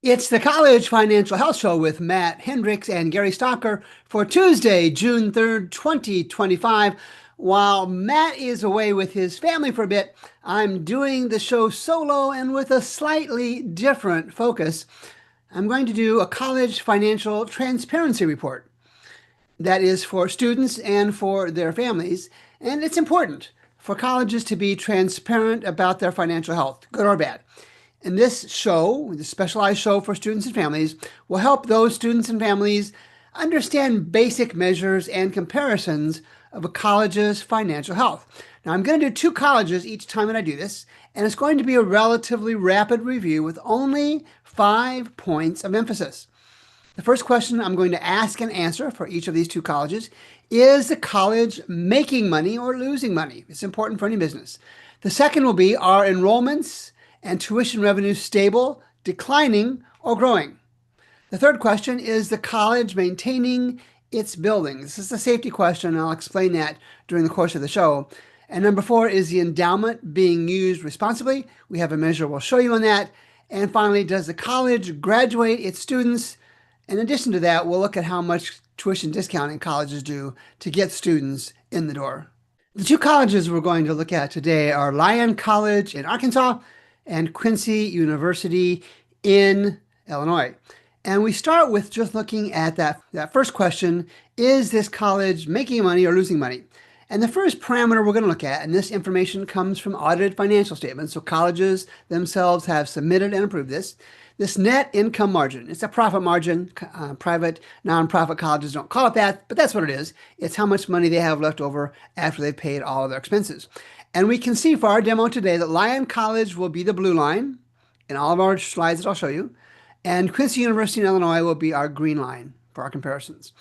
It's the College Financial Health Show with Matt Hendricks and Gary Stocker for Tuesday, June 3rd, 2025. While Matt is away with his family for a bit, I'm doing the show solo and with a slightly different focus. I'm going to do a college financial transparency report that is for students and for their families. And it's important for colleges to be transparent about their financial health, good or bad. And this show, the specialized show for students and families, will help those students and families understand basic measures and comparisons of a college's financial health. Now, I'm going to do two colleges each time that I do this, and it's going to be a relatively rapid review with only 5 points of emphasis. The first question I'm going to ask and answer for each of these two colleges is the college making money or losing money? It's important for any business. The second will be, are enrollments and tuition revenue stable, declining, or growing? The third question is the college maintaining its buildings? This is a safety question, and I'll explain that during the course of the show. And number 4 is the endowment being used responsibly? We have a measure we'll show you on that. And finally, does the college graduate its students? In addition to that, we'll look at how much tuition discounting colleges do to get students in the door. The two colleges we're going to look at today are Lyon College in Arkansas and Quincy University in Illinois. And we start with just looking at that first question, is this college making money or losing money? And the first parameter we're going to look at, and this information comes from audited financial statements, so colleges themselves have submitted and approved this net income margin. It's a profit margin. Private, nonprofit colleges don't call it that, but that's what it is. It's how much money they have left over after they've paid all of their expenses. And we can see for our demo today that Lyon College will be the blue line in all of our slides that I'll show you, and Quincy University in Illinois will be our green line for our comparisons.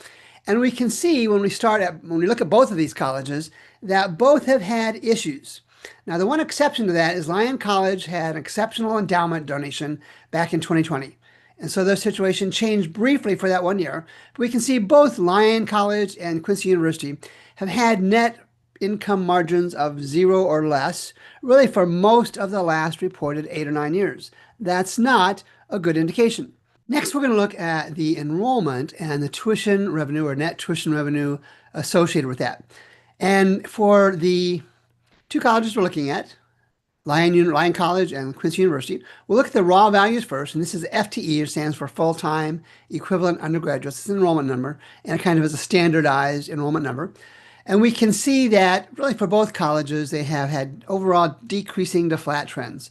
And we can see when we look at both of these colleges that both have had issues. Now, the one exception to that is Lyon College had an exceptional endowment donation back in 2020. And so their situation changed briefly for that 1 year. But we can see both Lyon College and Quincy University have had net income margins of 0 or less, really for most of the last reported 8 or 9 years. That's not a good indication. Next, we're going to look at the enrollment and the tuition revenue or net tuition revenue associated with that. And for the two colleges we're looking at, Lyon College and Quincy University, we'll look at the raw values first, and this is FTE, it stands for full-time equivalent undergraduates. It's an enrollment number, and it kind of is a standardized enrollment number. And we can see that really for both colleges, they have had overall decreasing to flat trends.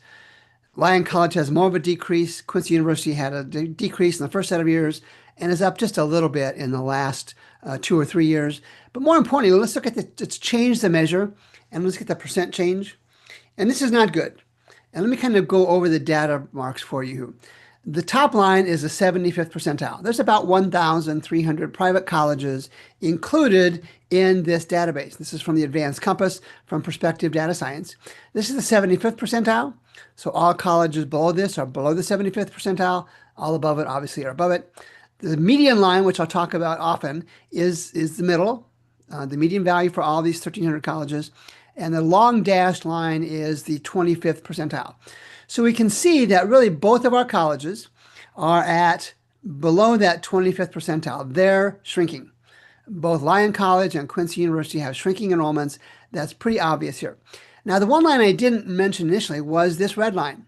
Lyon College has more of a decrease. Quincy University had a decrease in the first set of years and is up just a little bit in the last 2 or 3 years. But more importantly, let's look at let's change the measure and let's get the percent change. And this is not good. And let me kind of go over the data marks for you. The top line is the 75th percentile. There's about 1,300 private colleges included in this database. This is from the Advanced Compass from Perspective Data Science. This is the 75th percentile. So all colleges below this are below the 75th percentile. All above it, obviously, are above it. The median line, which I'll talk about often, is the middle, the median value for all these 1,300 colleges. And the long dashed line is the 25th percentile. So we can see that really both of our colleges are at below that 25th percentile. They're shrinking. Both Lyon College and Quincy University have shrinking enrollments. That's pretty obvious here. Now, the one line I didn't mention initially was this red line.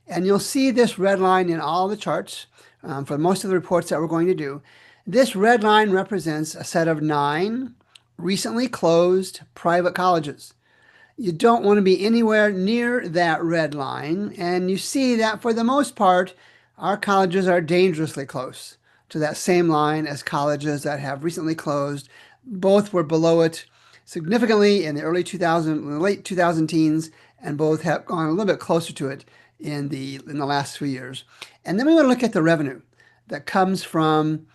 And you'll see this red line in all the charts for most of the reports that we're going to do. This red line represents a set of 9 recently closed private colleges. You don't want to be anywhere near that red line, and you see that for the most part, our colleges are dangerously close to that same line as colleges that have recently closed. Both were below it significantly in the late 2000 teens, and both have gone a little bit closer to it in the last 3 years. And then we want to look at the revenue that comes from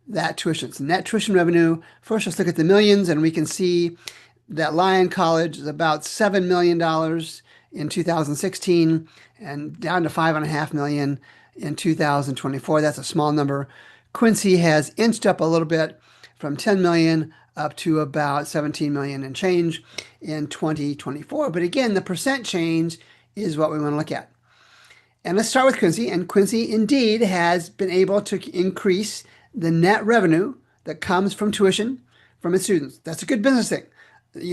that tuition. So net tuition revenue. First, let's look at the millions, and we can see that Lyon College is about $7 million in 2016 and down to $5.5 million in 2024. That's a small number. Quincy has inched up a little bit from 10 million up to about 17 million and change in 2024. But again, the percent change is what we want to look at. And let's start with Quincy. And Quincy indeed has been able to increase the net revenue that comes from tuition from its students. That's a good business thing.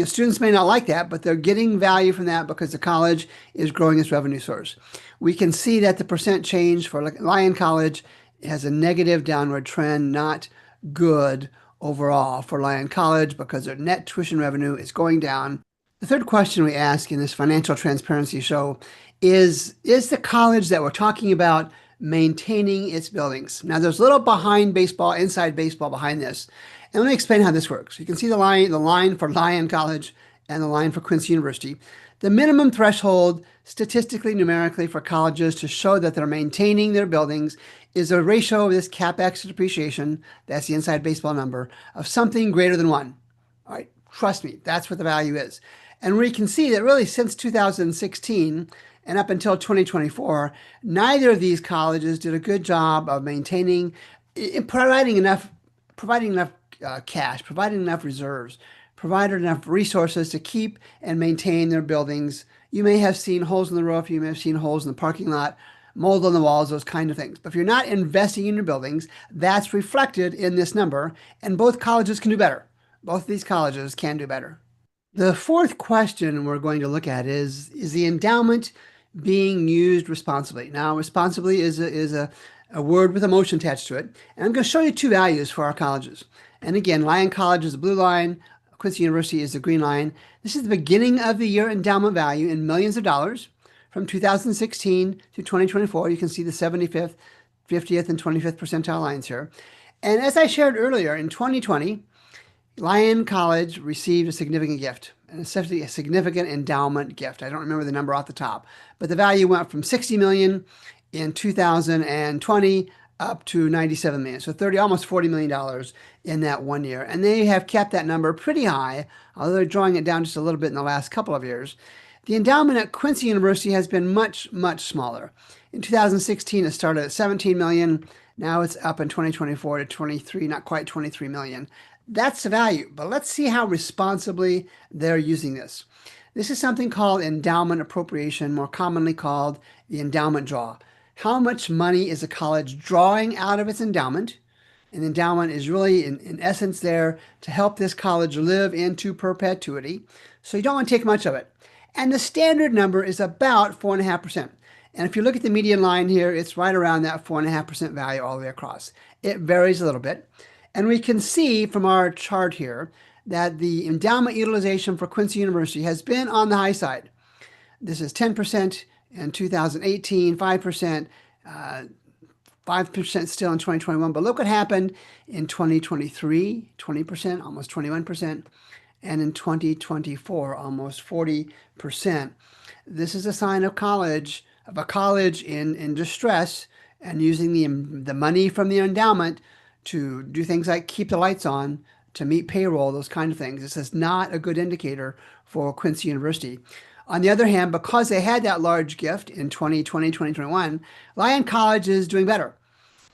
Students may not like that, but they're getting value from that because the college is growing its revenue source. We can see that the percent change for Lyon College has a negative downward trend, not good overall for Lyon College because their net tuition revenue is going down. The third question we ask in this financial transparency show is the college that we're talking about maintaining its buildings? Now, there's a little behind baseball, inside baseball behind this. And let me explain how this works. You can see the line for Lyon College and the line for Quincy University. The minimum threshold, statistically, numerically, for colleges to show that they're maintaining their buildings is a ratio of this CapEx to depreciation, that's the inside baseball number, of something greater than 1. All right, trust me, that's what the value is. And we can see that really since 2016 and up until 2024, neither of these colleges did a good job of maintaining, providing enough cash, providing enough reserves, provided enough resources to keep and maintain their buildings. You may have seen holes in the roof, you may have seen holes in the parking lot, mold on the walls, those kind of things. But if you're not investing in your buildings, that's reflected in this number, and both colleges can do better. Both of these colleges can do better. The fourth question we're going to look at is the endowment being used responsibly? Now, responsibly is a word with emotion attached to it. And I'm going to show you two values for our colleges. And again, Lyon College is the blue line, Quincy University is the green line. This is the beginning of the year endowment value in millions of dollars from 2016 to 2024. You can see the 75th, 50th, and 25th percentile lines here. And as I shared earlier, in 2020, Lyon College received a significant gift, and essentially a significant endowment gift. I don't remember the number off the top, but the value went from 60 million in 2020 up to 97 million. So almost $40 million in that 1 year. And they have kept that number pretty high, although they're drawing it down just a little bit in the last couple of years. The endowment at Quincy University has been much, much smaller. In 2016, it started at 17 million. Now it's up in 2024 to 23, not quite 23 million. That's the value, but let's see how responsibly they're using this. This is something called endowment appropriation, more commonly called the endowment draw. How much money is a college drawing out of its endowment? An endowment is really, in essence, there to help this college live into perpetuity. So you don't want to take much of it. And the standard number is about 4.5%. And if you look at the median line here, it's right around that 4.5% value all the way across. It varies a little bit. And we can see from our chart here that the endowment utilization for Quincy University has been on the high side. This is 10% in 2018, 5%, 5% still in 2021. But look what happened in 2023, 20%, almost 21%, and in 2024, almost 40%. This is a sign of a college in distress and using the money from the endowment to do things like keep the lights on, to meet payroll, those kind of things. This is not a good indicator for Quincy University. On the other hand, because they had that large gift in 2020, 2021, Lyon College is doing better.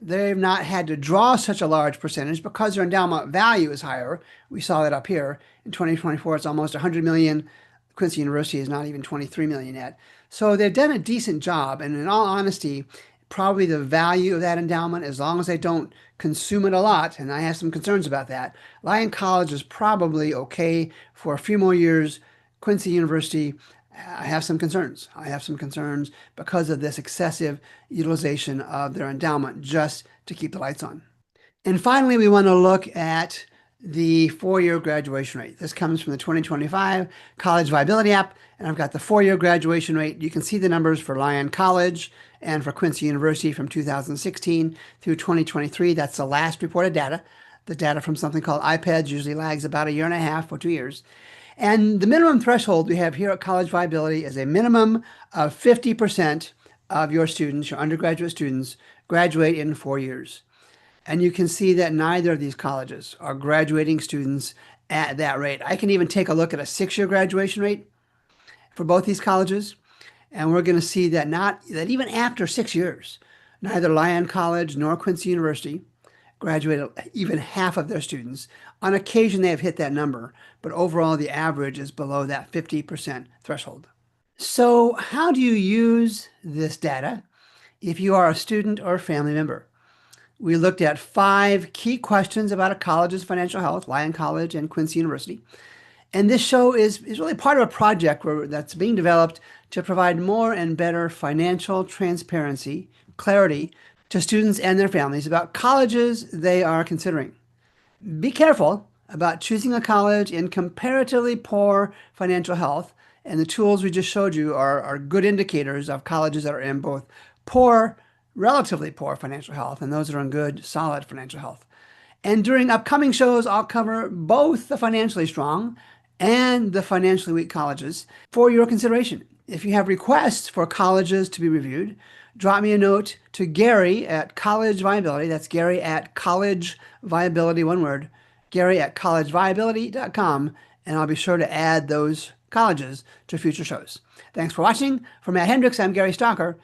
They've not had to draw such a large percentage because their endowment value is higher. We saw that up here. In 2024, it's almost 100 million. Quincy University is not even 23 million yet. So they've done a decent job. And in all honesty, probably the value of that endowment, as long as they don't consume it a lot, and I have some concerns about that, Lyon College is probably okay for a few more years. Quincy University, I have some concerns. I have some concerns because of this excessive utilization of their endowment just to keep the lights on. And finally, we want to look at the four-year graduation rate. This comes from the 2025 College Viability app, and I've got the four-year graduation rate. You can see the numbers for Lyon College and for Quincy University from 2016 through 2023. That's the last reported data. The data from something called iPads usually lags about a year and a half or 2 years. And the minimum threshold we have here at College Viability is a minimum of 50% of your students, your undergraduate students, graduate in 4 years. And you can see that neither of these colleges are graduating students at that rate. I can even take a look at a 6-year graduation rate for both these colleges. And we're going to see that that even after 6 years, neither Lyon College nor Quincy University graduated even half of their students. On occasion, they have hit that number, but overall, the average is below that 50% threshold. So how do you use this data? if you are a student or family member. We looked at 5 key questions about a college's financial health, Lyon College and Quincy University. And this show is really part of a project that's being developed to provide more and better financial transparency, clarity to students and their families about colleges they are considering. Be careful about choosing a college in comparatively poor financial health, and the tools we just showed you are good indicators of colleges that are in both poor, relatively poor financial health, and those that are in good, solid financial health. And during upcoming shows, I'll cover both the financially strong and the financially weak colleges for your consideration. If you have requests for colleges to be reviewed, drop me a note to Gary at College Viability. That's Gary at College Viability, one word, Gary at collegeviability.com, and I'll be sure to add those colleges to future shows. Thanks for watching. For Matt Hendricks, I'm Gary Stocker.